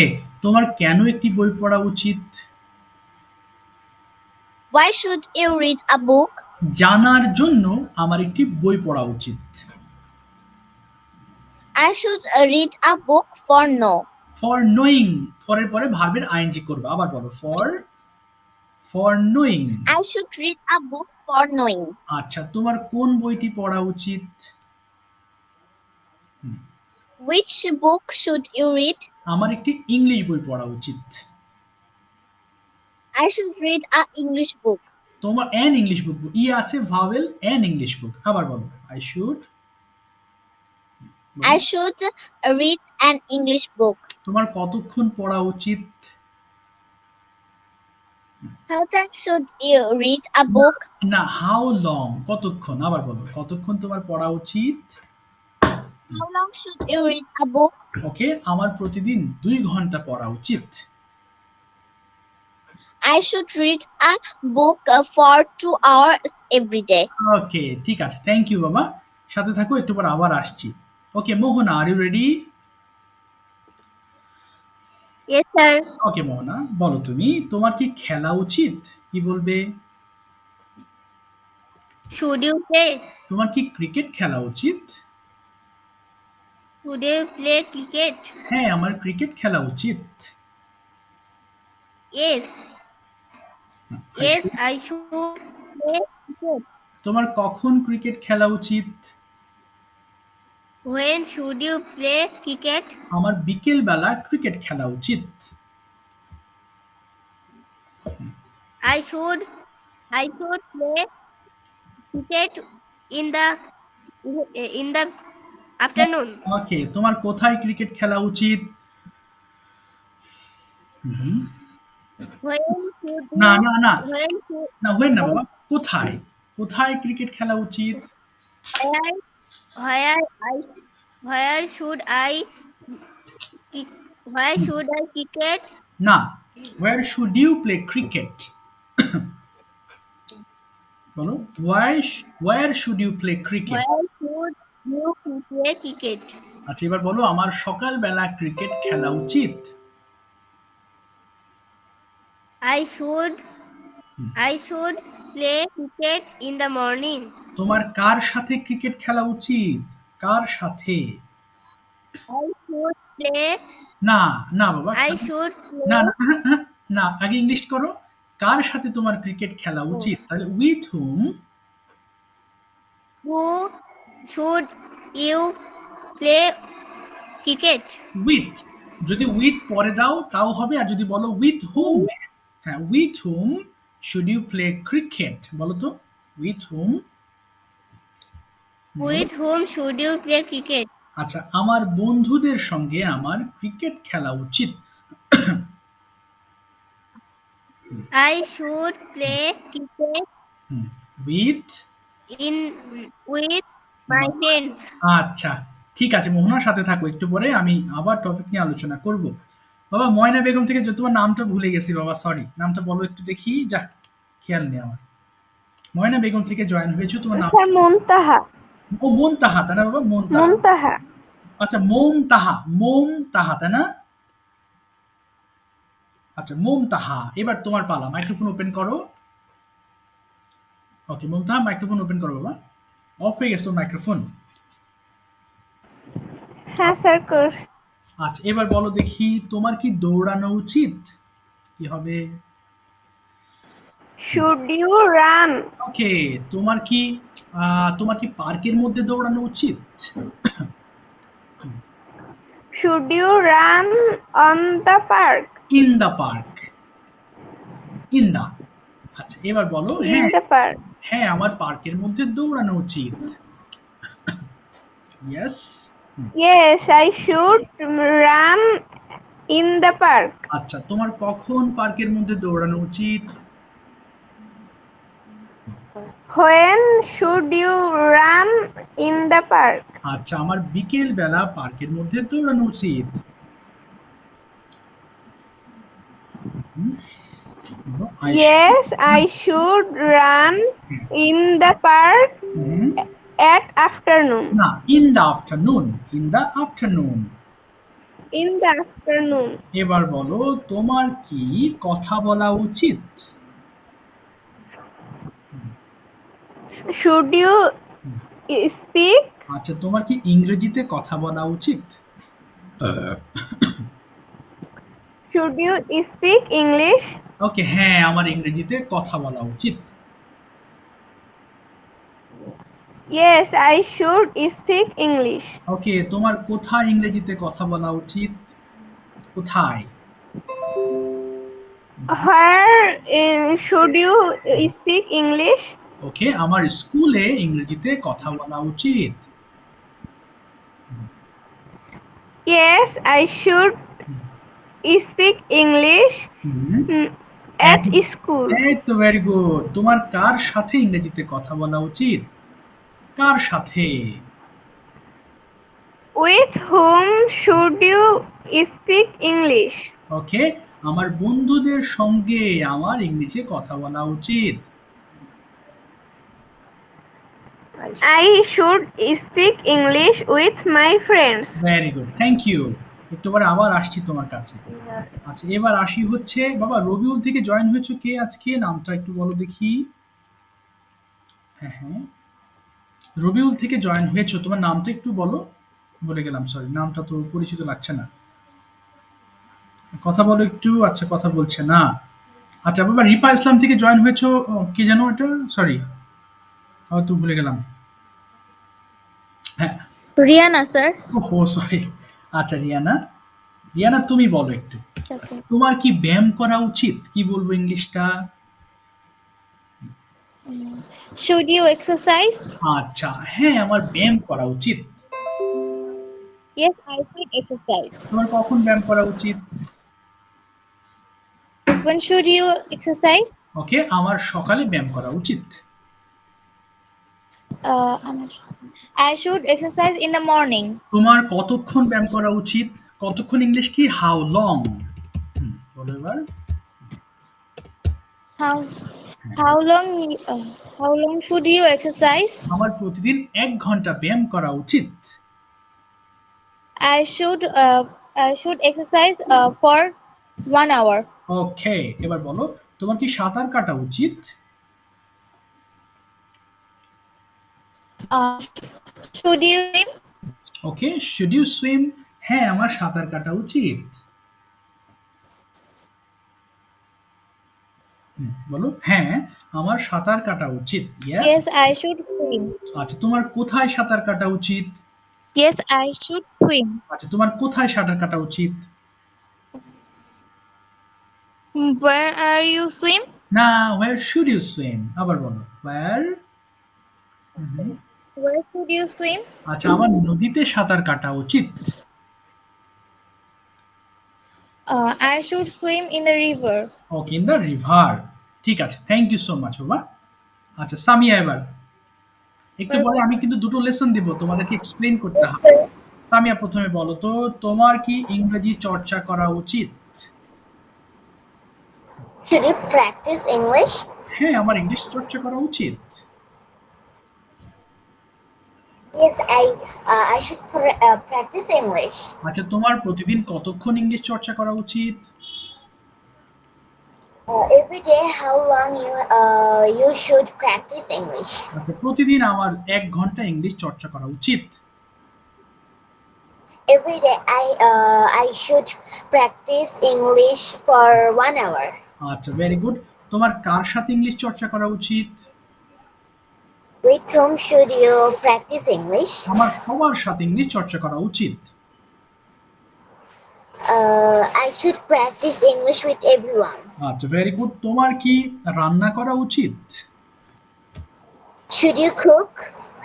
তোমার কেন একটি বই পড়া উচিত? Why should you read a book? জানার জন্য আমার একটি বই পড়া উচিত। I should read a book for know. For knowing, ফরের পরে ভার্বের আইএনজি করবে। আবার বলো, for knowing. I should read a book for knowing. আচ্ছা, তোমার কোন বইটি পড়া উচিত? Which book should you read? আমার একটি ইংলিশ বই পড়া উচিত। I should read a English book. তোমার অ্যান ইংলিশ বুক, ই আছে ভাওয়েল, অ্যান ইংলিশ বুক। আবার বলো, I should. I should read an English book. তোমার কতক্ষণ পড়া উচিত? How time should you read a book? না, হাউ লং, কতক্ষণ। আবার বলো, কতক্ষণ তোমার পড়া উচিত? How long should you read a book? ওকে, আমার প্রতিদিন 2 ঘন্টা পড়া উচিত। I should read a book for 2 hours every day. ওকে, ঠিক আছে, থ্যাংক ইউ বাবা। সাথে থাকো, একটু পর আবার আসছি। Okay Mohona, are you ready? Yes, sir. Okay Mohona, বলো তুমি, তোমার কি খেলা উচিত? কি বলবে? Should you play? তোমার কি ক্রিকেট খেলা উচিত? Should you play cricket? হ্যাঁ, আমার ক্রিকেট খেলা উচিত। Yes. Yes, I should play cricket. তোমার কখন ক্রিকেট খেলা উচিত? When should you play cricket? আমার বিকেল বেলা ক্রিকেট খেলা উচিত। I should play cricket in the afternoon. ওকে, তোমার কোথায় ক্রিকেট খেলা উচিত? হুম, When should না you না না when should না, ওয়েন না বাবা, কোথায় কোথায় ক্রিকেট খেলা উচিত? where where should I where should I cricket? না, where should you play cricket? বলো, where should you play cricket? Where should you play cricket? আচ্ছা, এবার বলো, আমার সকালবেলা ক্রিকেট খেলা উচিত। I should play cricket in the morning. তোমার কার সাথে ক্রিকেট খেলা উচিত? কার সাথে? I should play না না বাবা, I should না play না না, আগে ইংলিশ করো। কার সাথে তোমার ক্রিকেট খেলা উচিত? তাহলে with hmm. who should you play cricket? With, যদি উইথ পরে দাও তাও হবে, আর যদি বলো উইথ হুম, হ্যাঁ, with whom should you play cricket? বলো তো, with whom. With whom should you play cricket? আচ্ছা, আমার বন্ধুদের সঙ্গে আমার ক্রিকেট খেলা উচিত। I should play cricket with, with my friends. আচ্ছা ঠিক আছে মোহনার সাথে থাকো, একটু পরে আমি আবার টপিক নিয়ে আলোচনা করব। বাবা ময়না বেগম থেকে, তোমার নামটা ভুলে গেছি বাবা, সরি, নামটা বলো একটু দেখি, যা খেয়াল নেই আমার। ময়না বেগম থেকে জয়েন হয়েছে, তোমার নাম? স্যার মুনতাহা। ও মুনতাহা, তাই না বাবা? মুনতাহা। আচ্ছা, মোমতাহা, মোমতাহা, তাই না? আচ্ছা মোমতাহা, এবার তোমার পালা, মাইক্রোফোন ওপেন করো। ওকে মোমতাহা, মাইক্রোফোন ওপেন করো বাবা। অফ হয়ে গেছে মাইক্রোফোন। হ্যাঁ স্যার করছি। আচ্ছা, এবার বলো দেখি, তোমার কি দৌড়ানো উচিত? কি হবে? Should you run? ওকে, তোমার কি পার্কের মধ্যে দৌড়ানো উচিত? Should you run on the park? In the park, in the. আচ্ছা, এবার বলো, ইন হ্যাঁ দ্য পার্ক। হ্যাঁ, আমার পার্কের মধ্যে দৌড়ানো উচিত। Yes. Yes, I should run in the park. আচ্ছা, তোমার কখন পার্কের মধ্যে দৌড়ানো উচিত? When should you run in the park? আচ্ছা, আমার বিকেল বেলা পার্কের মধ্যে দৌড়ানো উচিত। Yes, I should run in the park at afternoon. না, in the afternoon, in the afternoon. In the afternoon. এবার বলো, তোমার কি কথা বলা উচিত? should you speak আচ্ছা, তোমার কি ইংরেজিতে কথা বলা উচিত? should you speak English? ওকে, হ্যাঁ, আমার ইংরেজিতে কথা বলা উচিত। Yes, I should speak English. ওকে, তোমার কোথায় ইংরেজিতে কথা বলা উচিত? কোথায়? Where should you speak English? ওকে, আমার স্কুলে ইংরেজিতে কথা বলা উচিত। Yes, I should speak English hmm, at school. এই তো ভেরি গুড। তোমার কার সাথে ইংরেজিতে কথা বলা উচিত? কার সাথে? With whom should you speak English? ওকে, আমার বন্ধুদের সঙ্গে আমার ইংরেজিতে কথা বলা উচিত। I should speak English with my friends. Very good, thank you. একটু পরে আবার আসছি তোমার কাছে। আচ্ছা, এবার আসি হচ্ছে বাবা রবিউল থেকে জয়েন হয়েছো কে আজকে? নামটা একটু বলো দেখি। হ্যাঁ হ্যাঁ, রবিউল থেকে জয়েন হয়েছো, তোমার নামটা একটু বলো। বলে গেলাম, সরি, নামটা তো পরিচিত লাগছে না। কথা বলো একটু। আচ্ছা, কথা বলছে না। আচ্ছা বাবা, রিপা ইসলাম থেকে জয়েন হয়েছো। কি জানো এটা? সরি, হয়তো ভুলে গেলাম। হ্যাঁ, রিয়ানা স্যার। ও সরি। আচ্ছা রিয়ানা, রিয়ানা তুমি বলো একটু, তোমার কি ব্যায়াম করা উচিত? কি বলবো ইংলিশটা? Should you exercise? আচ্ছা, হ্যাঁ, আমার ব্যায়াম করা উচিত। Yes, I should exercise. তোমার কখন ব্যায়াম করা উচিত? When should you exercise? ওকে, আমার সকালে ব্যায়াম করা উচিত। I should exercise in the morning. তোমার কতক্ষণ ব্যায়াম করা উচিত? কতক্ষণ ইংলিশ কি? How long. বলো এবার। How how long should you exercise? আমার প্রতিদিন 1 ঘন্টা ব্যায়াম করা উচিত। I should exercise for 1 hour. ওকে, এবার বলো, তোমার কি সাঁতার কাটা উচিত? Should you swim? Okay, should you swim? হ্যাঁ, আমার সাঁতার কাটা উচিত। বলো, হ্যাঁ, আমার সাঁতার কাটা উচিত। Yes, yes. I should swim. আচ্ছা, তোমার কোথায় সাঁতার কাটা উচিত? Yes, I should swim. আচ্ছা, তোমার কোথায় সাঁতার কাটা উচিত? Where are you swim? না, where should you swim? আবার বলো, where? Where should you swim? আচ্ছা, আমার নদীতে সাঁতার কাটা উচিত। I should swim in the river. Okay, in the river. ঠিক আছে, থ্যাংক ইউ সো মাচ বাবা। আচ্ছা সামিয়া, এবার একটু পরে আমি কিন্তু দুটো লেসন দিব, তোমাদেরকে এক্সপ্লেইন করতে হবে। সামিয়া, প্রথমে বলো তো, তোমার কি ইংরেজি চর্চা করা উচিত? Should you practice English? হ্যাঁ, আমার ইংলিশ চর্চা করা উচিত। Yes, I should practice English. আচ্ছা, তোমার প্রতিদিন কতক্ষণ ইংলিশ চর্চা করা উচিত? Every day, how long you should practice English? আচ্ছা, প্রতিদিন আমার 1 ঘন্টা ইংলিশ চর্চা করা উচিত। Every day, I should practice English for 1 hour. আচ্ছা, ভেরি গুড। তোমার কার সাথে ইংলিশ চর্চা করা উচিত? With whom should you practice English? আমার সবার সাথে ইংলিশ চর্চা করা উচিত। I should practice English with everyone. আচ্ছা, ভেরি গুড। তোমার কি রান্না করা উচিত? Should you cook?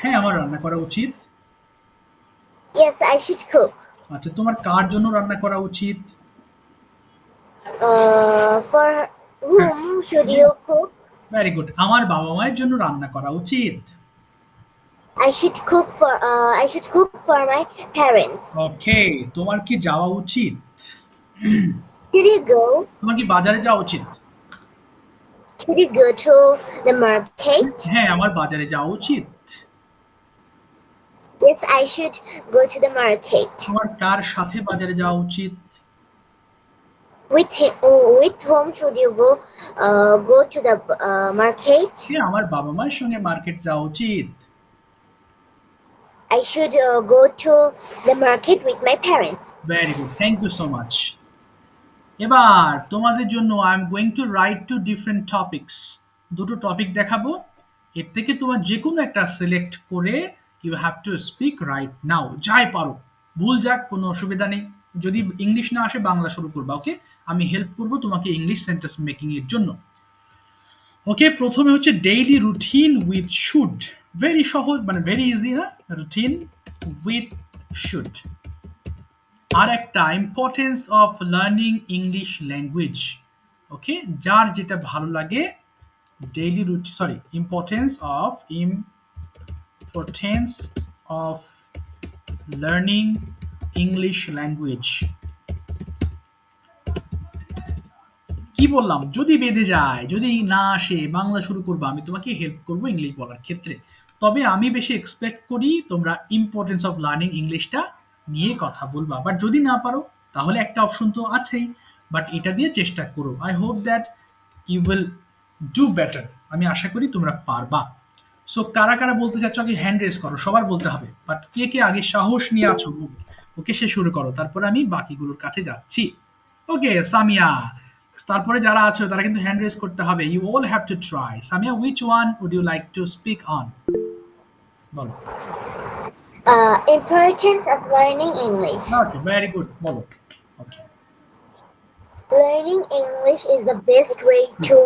হ্যাঁ, আমার রান্না করা উচিত। Yes, I should cook. আচ্ছা, তোমার কার জন্য রান্না করা উচিত? For whom should you cook? Very good. আমার বাবা মায়ের জন্য রান্না করা উচিত। I should cook for my parents. ওকে, তোমার কি যাওয়া উচিত? Should you go? তোমার কি বাজারে যাওয়া উচিত? Should you go to the market? হ্যাঁ, আমার বাজারে যাওয়া উচিত। Yes, I should go to the market. তোমার কার সাথে বাজারে যাওয়া উচিত? With whom should you go to the market? আমার বাবা মায়ের সঙ্গে মার্কেট যাওয়া উচিত। I should go to the market with my parents. Very good, thank you so much. এবার তোমাদের জন্য I am going to write two different topics. দুটো টপিক দেখাবো, এর থেকে তোমার যে কোনো একটা সিলেক্ট করে you have to speak right now, যাই পারো, ভুল যাক কোনো অসুবিধা নেই। যদি ইংলিশ না আসে বাংলা শুরু করবা, ওকে? আমি হেল্প করব তোমাকে ইংলিশ সেন্টেন্স মেকিং এর জন্য। ওকে, প্রথমে হচ্ছে daily routine with should. Very সহজ, মানে ভেরি ইজি না? Routine with should. আর একটা importance of learning English language. Okay, যার যেটা ভালো লাগে। Daily routine, sorry, importance of learning English language. কি বললাম? যদি বেঁধে যায়, যদি না আসে, বাংলা শুরু করবো, আমি তোমাকে হেল্প করবো ইংলিশ বলার ক্ষেত্রে। তবে আমি বেশি এক্সপেক্ট করি তোমরা ইম্পর্টেন্স অফ লার্নিং ইংলিশটা নিয়ে কথা বলবা। বাট যদি না পারো তাহলে একটা অপশন তো আছেই, বাট এটা দিয়ে চেষ্টা করো। I hope that you will do better. আমি আশা করি তোমরা পারবা। সো কারা কারা বলতে চাচ্ছ আগে হ্যান্ড রেজ করো, সবার বলতে হবে, বাট কে কে আগে সাহস নিয়ে আছো, ওকে সে শুরু করো, তারপরে আমি বাকিগুলোর কাছে যাচ্ছি। ওকে, সামিয়া। তারপরে যারা আছো তারা কিন্তু হ্যান্ড রেজ করতে হবে। You all have to try. Samia, which one would you like to speak on? বলো। Importance of learning English. Okay, very good, বলো। Okay. Learning English is the best way to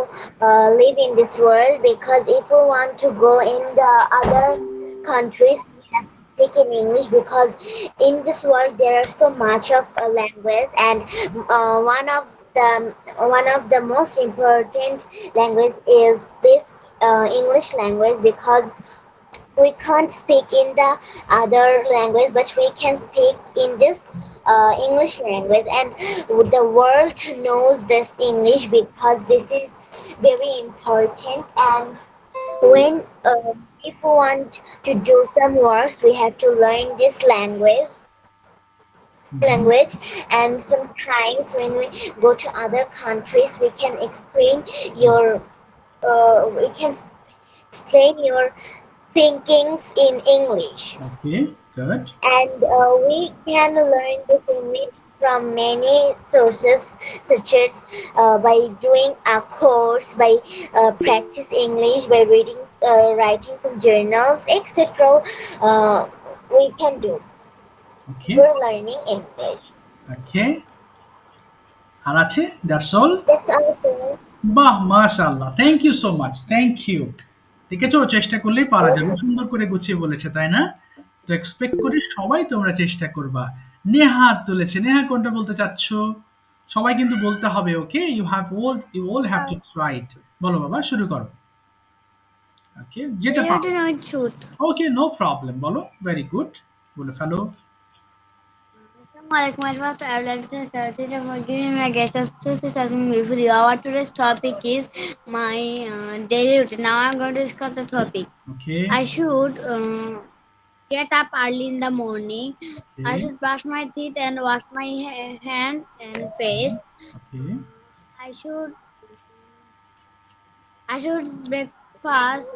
live in this world, because if we want to go in the other countries, we have to speak in English, because in this world there are so much of language, and one of the most important language is this English language, because we can't speak in the other language, but we can speak in this English language, and the world knows this English, because this is very important. And when if we want to do some works, we have to learn this language. And sometimes when we go to other countries, we can explain your thinkings in English. Okay, good. And we can learn this English from many sources, such as by doing a course, by practice English, by writing some journals, etc. We can do okay, for learning English. Okay. আর আছে? That's all? That's all. বাহ, মাশাআল্লাহ, thank you so much, thank you. দেখেছো, চেষ্টা করলেই পারা যাবে। সুন্দর করে গুছিয়ে বলেছে, তাই না? তো এক্সপেক্ট করি সবাই তোমরা চেষ্টা করবা। নেহা হাত তুলেছে। নেহা কোনটা বলতে চাচ্ছ? সবাই কিন্তু বলতে হবে, okay? You all have to try it. বলো বাবা, শুরু করো। ওকে, যেটা পারো। Written with should. Okay, no problem, বলো। ভেরি গুড, বলে ফেলো। Assalamualaikum warahmatullahi wabarakatuh. I would like to thank teacher for giving me a guest of choices helping me with you. Our today's topic is my daily routine. Now I'm going to discuss the topic. Okay, I should get up early in the morning. I okay, should brush my teeth and wash my hand and face. Okay, I should breakfast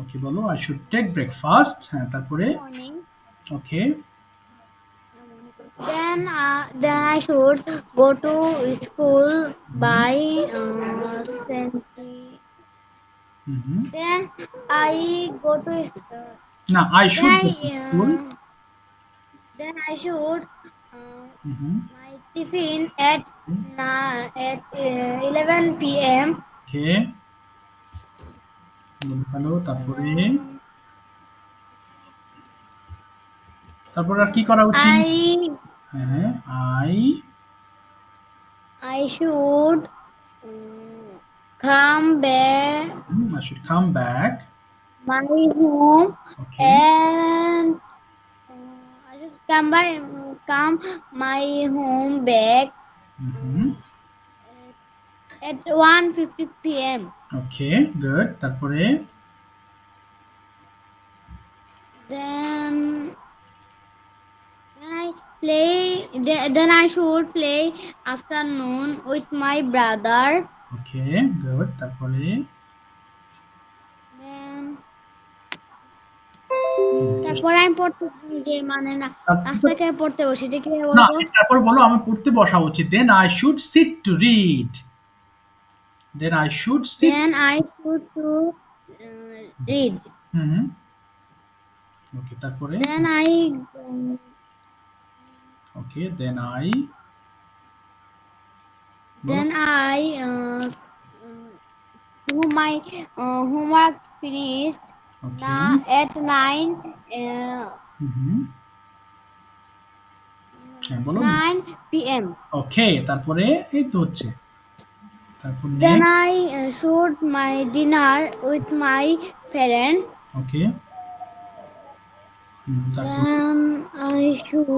okay, বলো। I should take breakfast. হ্যাঁ, তারপরে? morning. Okay, Then I should go to school by 20. Then I go to না, I should then go I to school. then I should my tiffin at 11 p.m. ওকে, বলে ফেলো। তারপরে? তারপর আর কি করা উচিত? হ্যাঁ, I should come back I should come back. my home Okay. and I should come my home back at 1:50 p.m. Okay, good. তারপরে? Then I Then I should play afternoon with my brother. Okay, good. তারপরে Then তারপরে আমি পড়তে যে মানে না রাস্তায় থেকে পড়তে বসি এটা কি না, বলবো? তারপর বলো আমার পড়তে বসা উচিত। Then I should sit to read. Then I should sit. Then I should to read. Hmm, okay. তারপরে Then I okay, then I বলো। then I do my homework finished okay, at 9 hmm, হ্যাঁ বলো। 9 p.m. ওকে, তারপরে এই তো হচ্ছে। তারপর Then next. I should my dinner with my parents. Okay, তারপর Then I should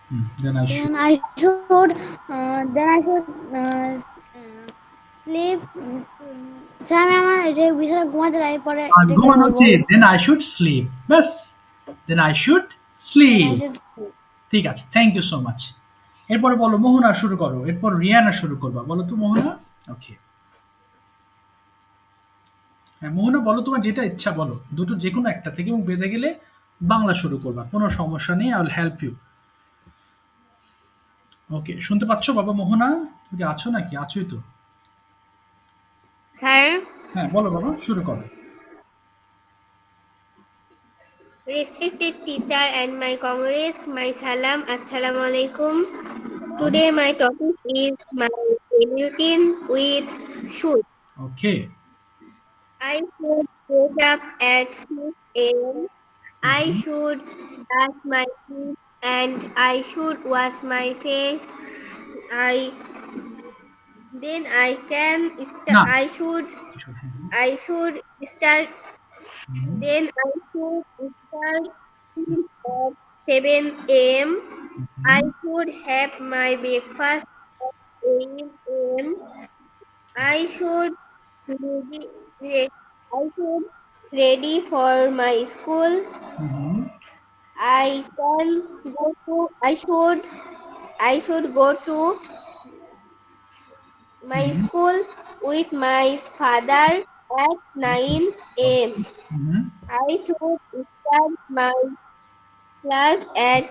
hmm, then I should. then I should then I should sleep. Sir আমি আমার এই যে বিছানায় ঘুমাতে যাই পরে আর এটা কি ঘুমানো বলবো? উচিত। Then I should sleep. ব্যাস, then I should Then I sleep. should sleep. ঠিক আছে, থ্যাংক ইউ সো মাচ। এরপরে বলো মোহনা শুরু করো, এরপর রিয়ানা শুরু করবা। বলো তো মোহনা। ওকে, হ্যাঁ মোহনা বলো, তোমার যেটা ইচ্ছা বলো, দুটো যে কোনো একটা থেকে, এবং বেঁধে গেলে বাংলা শুরু করবা, কোনো সমস্যা নেই, আই উইল হেল্প ইউ। ওকে, শুনতে পাচ্ছ বাবা মোহনা? তুমি কি আছো নাকি? আছোই তো। Sir, হ্যাঁ বলো বাবা, শুরু করো। respected teacher and my comrades, my salam, assalamu alaikum. Today my topic is my daily routine with shoes. Okay, I should wake up at 6 a.m. I should brush my teeth and I should wash my face. I then I can না I should I should start then I should start at 7 a.m. I should have my breakfast at 8 a.m. I should ready, I should ready for my school. I can go to I should go to my school with my father at 9 a.m. I should start my class at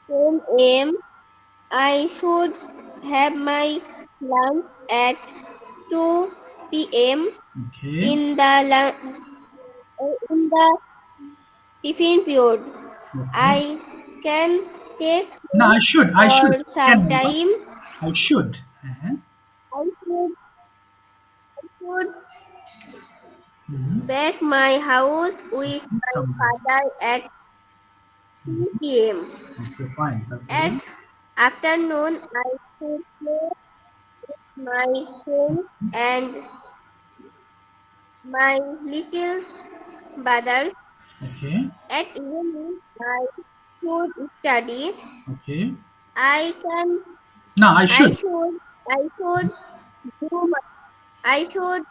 10 a.m. I should have my lunch at 2 p.m. Okay, in the tiffin period. I can take না আই শুড, for some কেন বাবা? time. আই শুড, হ্যাঁ, I should hmm, back my house with my come on. father at 2 p.m. Okay fine. তারপরে At afternoon, I should play with my friends and my little brothers. Okay, At evening, I should study. Okay, I can. না I I should, should. I should do. I should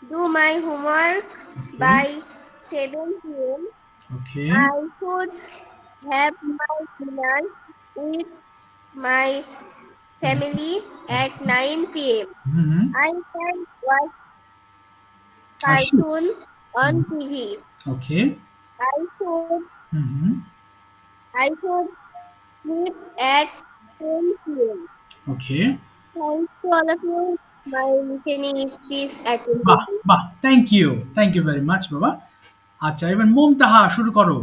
do my homework by 7 p.m. Okay, I should have my dinner with my family at 9 p.m. Hmm, I can watch I should, cartoon on TV. Okay, I should hmm, I should sleep at 10 p.m. Okay, Thanks to all of you. My listening is please attention. বাহ বাহ, থ্যাংক ইউ ভেরি মাচ বাবা। আচ্ছা, এবার মমতাহা শুরু করো।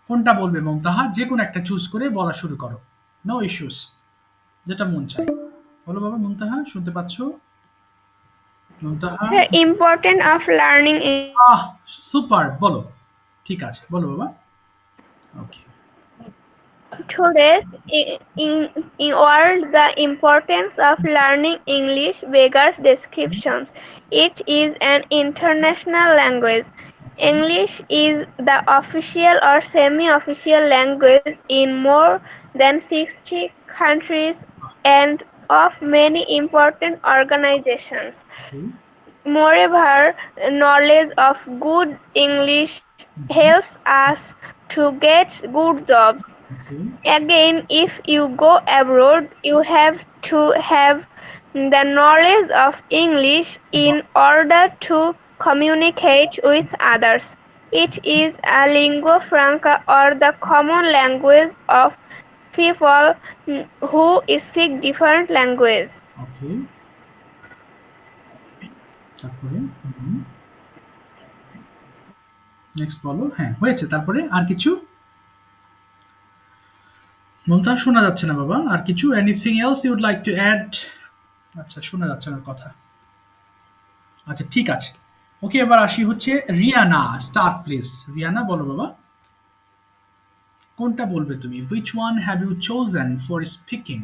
কোনটা বলবে মমতাহা? যে কোনো একটা চুজ করে বলা শুরু করো, নো ইস্যুস, যেটা মন চায় বলো বাবা। মমতাহা শুনতে পাচ্ছ? Momtaha, Sir, important of learning ah super, বলো। ঠিক আছে, বলো বাবা। ওকে, today's in world, the importance of learning English beggars descriptions. It is an international language. English is the official or semi-official language in more than 60 countries and of many important organizations. Moreover, knowledge of good English helps us to get good jobs. Okay. Again, if you go abroad, you have to have the knowledge of English in order to communicate with others. It is a lingua franca or the common language of people who speak different languages. ওকে, তারপরে নেক্সট বলো। হ্যাঁ, হয়েছে। তারপরে আর কিছু? মমতা, শোনা যাচ্ছে না বাবা। আর কিছু? Anything else you would like to add? আচ্ছা, শোনা যাচ্ছে না কথা। আচ্ছা, ঠিক আছে। ওকে, এবার আসি হচ্ছে রিয়ানা। Start please. রিয়ানা, বলো বাবা। কোনটা বলবে তুমি? Which one have you chosen for speaking?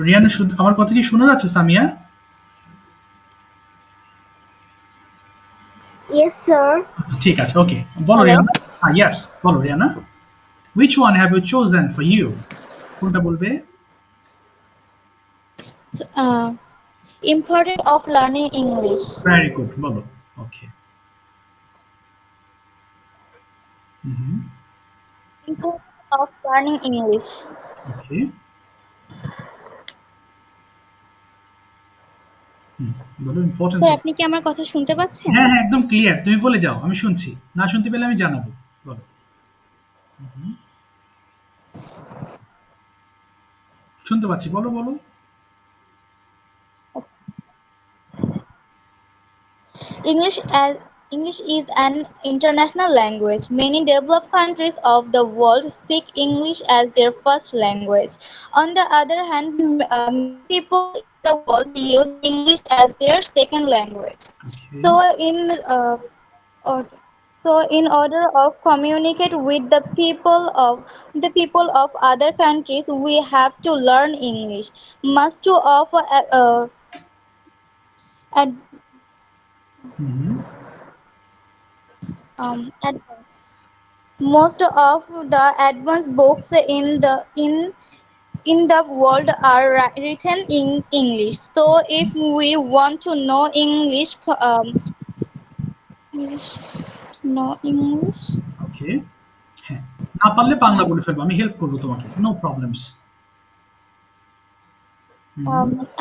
Riana, আমার কথা কি শোনা যাচ্ছে সামিয়া? Yes, sir. আচ্ছা, ঠিক আছে, ওকে। বলো Hello? রিয়ানা। হ্যাঁ, ইয়েস, বলো Riana. Which one have you chosen for you? কোনটা বলবে? Uh, Importance of learning English. Very good, বলো। Okay. Importance of learning English. ওকে। বলো ইম্পর্টেন্স স্যার অফ। আপনি কি আমার কথা শুনতে পাচ্ছেন? হ্যাঁ, হ্যাঁ, একদম ক্লিয়ার। তুমি বলে যাও, আমি শুনছি। না শুনতে পেলে আমি জানাবো। বলো। শুনতে পাচ্ছি, বলো বলো। English is an international language. Many developed countries of the world speak English as their first language. On the other hand, many people in the world use English as their second language. Okay. So or- in order of communicate with the people of other countries, we have to learn English. Must to of ad, advance. Most of the advanced books in the world are written in English. So if we want to know English. ওকে। হ্যাঁ, না পারলে বাংলা বলে ফেলবো, আমি হেল্প করবো তোমাকে। No problems.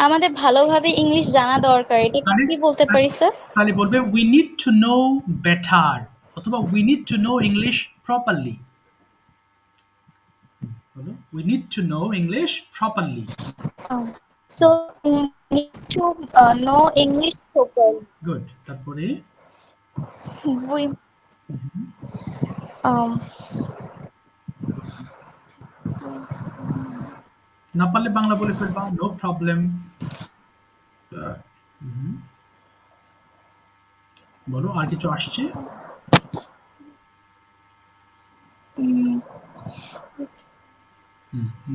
আমাদের ভালোভাবে ইংলিশ জানা দরকার। এটা কি বলতে পারি স্যার? তাহলে বলবে we need to know better, অথবা we need to know English properly. বলো, we need to know English properly. So need to know English properly. Good. তারপরে We um না পারলে বাংলা বলে ফেলবা, নো প্রবলেম। বলো, আর কিছু আসছে?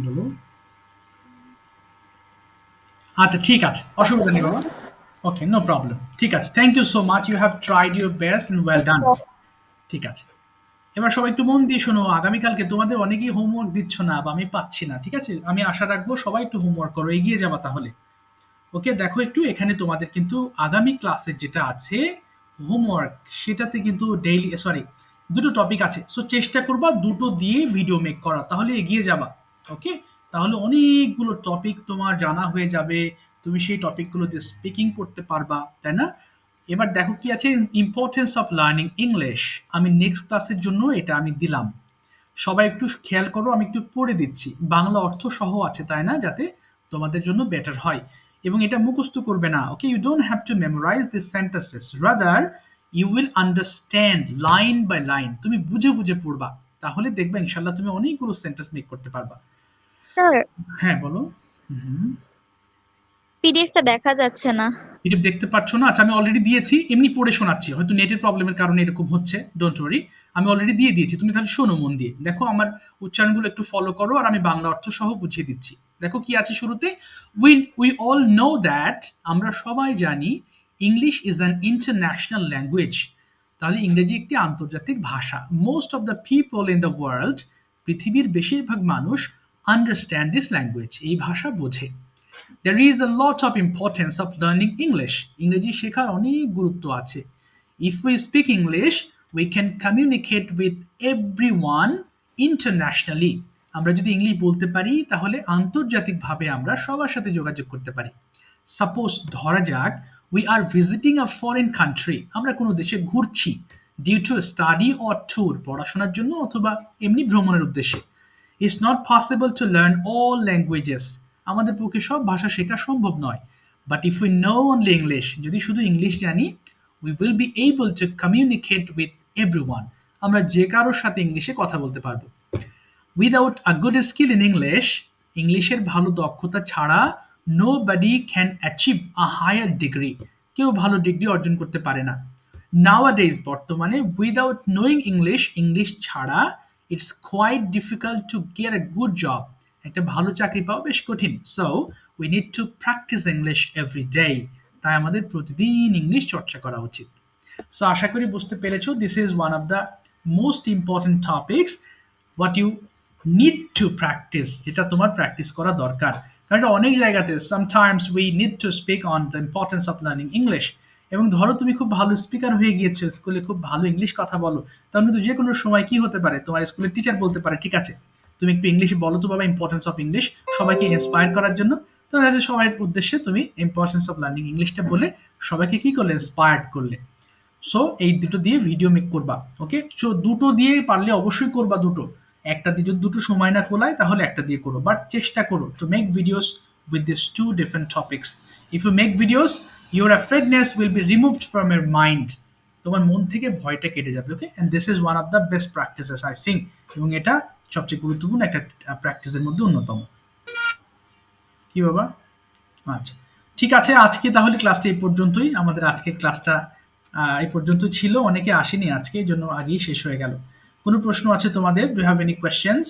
বলো। আচ্ছা, ঠিক আছে, অসুবিধা নেই বাবা। Okay, no problem. ঠিক আছে, thank you so much. You have tried your best and well done. ঠিক আছে, এবার সবাই একটু মন দিয়ে শোনো। আগামীকালকে তোমাদের অনেকেই হোমওয়ার্ক দিচ্ছ না, বা আমি পাচ্ছি না। ঠিক আছে, আমি আশা রাখবো সবাই একটু হোমওয়ার্ক করো, এগিয়ে যাবা তাহলে। ওকে, দেখো একটু এখানে তোমাদের কিন্তু আগামী ক্লাসে যেটা আছে হোমওয়ার্ক, সেটাতে কিন্তু ডেইলি দুটো টপিক আছে। সো চেষ্টা করবা দুটো দিয়ে ভিডিও মেক করা, তাহলে এগিয়ে যাবা। ওকে, তাহলে অনেকগুলো টপিক তোমার জানা হয়ে যাবে, তুমি সেই টপিকগুলোতে স্পিকিং করতে পারবা, তাই না? এবার দেখো কি আছে, ইম্পর্টেন্স অফ লার্নিং ইংলিশ। আমি নেক্সট ক্লাসের জন্য এটা আমি দিলাম। সবাই একটু খেয়াল করো, আমি একটু পড়ে দিচ্ছি। বাংলা অর্থ সহ আছে, তাই না, যাতে তোমাদের জন্য বেটার হয়। এবং এটা মুখস্থ করবে না। Okay, you don't have to memorise this sentences, rather you will understand line by line. তুমি বুঝে বুঝে পড়বা, তাহলে দেখবে ইনশাল্লাহ তুমি অনেকগুলো সেন্টেন্স মেক করতে পারবা। স্যার, হ্যাঁ, বলো। পিডিএফটা দেখা যাচ্ছে না। পিডিএফ দেখতে পাচ্ছ না? আচ্ছা, আমি অলরেডি দিয়েছি, এমনি পড়ে শোনাচ্ছি। হয়তো নেটের প্রবলেমের কারণে এরকম হচ্ছে, ডোন্ট ওয়ারি। আমি অলরেডি দিয়ে দিয়েছি, তুমি তাহলে শোনো মন দিয়ে। দেখো, আমার উচ্চারণগুলো একটু ফলো করো, আর আমি বাংলা অর্থ সহ বুঝিয়ে দিচ্ছি। দেখো কি আছে শুরুতে, উই অল নো দ্যাট, আমরা সবাই জানি, English is an international language. তাহলে ইংরেজি একটি আন্তর্জাতিক ভাষা। Most of the people in the world, পৃথিবীর বেশিরভাগ মানুষ, আন্ডারস্ট্যান্ড দিস ল্যাঙ্গুয়েজ, এই ভাষা বোঝে। There is a lot of importance of learning English. ইংরেজি শেখার অনেক গুরুত্ব আছে. If we speak English, we can communicate with everyone internationally. আমরা যদি ইংলিশ বলতে পারি তাহলে আন্তর্জাতিকভাবে আমরা সবার সাথে যোগাযোগ করতে পারি. সাপোজ ধরা যাক we are visiting a foreign country. আমরা কোনো দেশে ঘুরছি due to study or tour, পড়াশোনার জন্য অথবা এমনি ভ্রমণের উদ্দেশ্যে. It's not possible to learn all languages. আমাদের পক্ষে সব ভাষা শেখা সম্ভব নয়. But if we know only English, যদি শুধু ইংলিশ জানি, we will be able to communicate with everyone. আমরা যে কারোর সাথে ইংলিশে কথা বলতে পারবো. Without a good skill in English, ইংলিশের ভালো দক্ষতা ছাড়া nobody can achieve a higher degree. কেউ ভালো ডিগ্রি অর্জন করতে পারে না. Nowadays, বর্তমানে without knowing English, ইংলিশ ছাড়া it's quite difficult to get a good job. একটা ভালো চাকরি পাওয়া বেশ কঠিন. So, we need to practice English every day. তাই আমাদের প্রতিদিন ইংলিশ চর্চা করা উচিত. So, আশা করি বুঝতে পেরেছো. This is one of the most important topics what you need to practice, যেটা তোমার প্র্যাকটিস করা দরকার. কারণ এটা অনেক জায়গাতে sometimes we need to speak on the importance of learning English. এবং ধরো তুমি খুব ভালো স্পিকার হয়ে গিয়েছো, স্কুলে খুব ভালো ইংলিশ কথা বলো, তাহলে কিন্তু যে কোনো সময় কি হতে পারে, তোমার স্কুলের টিচার বলতে পারে ঠিক আছে তুমি একটু ইংলিশে বলো তো বাবা ইম্পর্টেন্স অফ ইংলিশ, সবাইকে ইন্সপায়ার করার জন্য. তো সবাই উদ্দেশ্যে তুমি ইম্পর্টেন্স অফ লার্নিং ইংলিশটা বলে সবাইকে কি করলে, ইন্সপায়ার্ড করলে. সো এই দুটো দিয়ে ভিডিও মেক করবা. ওকে, সো দুটো দিয়ে পারলে অবশ্যই করবা, দুটো. একটা দিয়ে যদি দুটো সময় না কোলায় তাহলে একটা দিয়ে করো, বাট চেষ্টা করো to make videos with this two different topics. If you make videos, your afraidness will be removed from your mind. তোমার মন থেকে ভয়টা কেটে যাবে. Okay, and this is one of the best practices I think, এবং এটা সবচেয়ে গুরুত্বপূর্ণ একটা প্র্যাকটিসের মধ্যে অন্যতম. কি বাবা? আচ্ছা, ঠিক আছে, আজকে তাহলে ক্লাসটা এই পর্যন্তই. আমাদের আজকে ক্লাসটা এই পর্যন্ত ছিল. অনেকে আসেনি আজকে, এই জন্য আগেই শেষ হয়ে গেল. কোনো প্রশ্ন আছে তোমাদের? Do have any questions?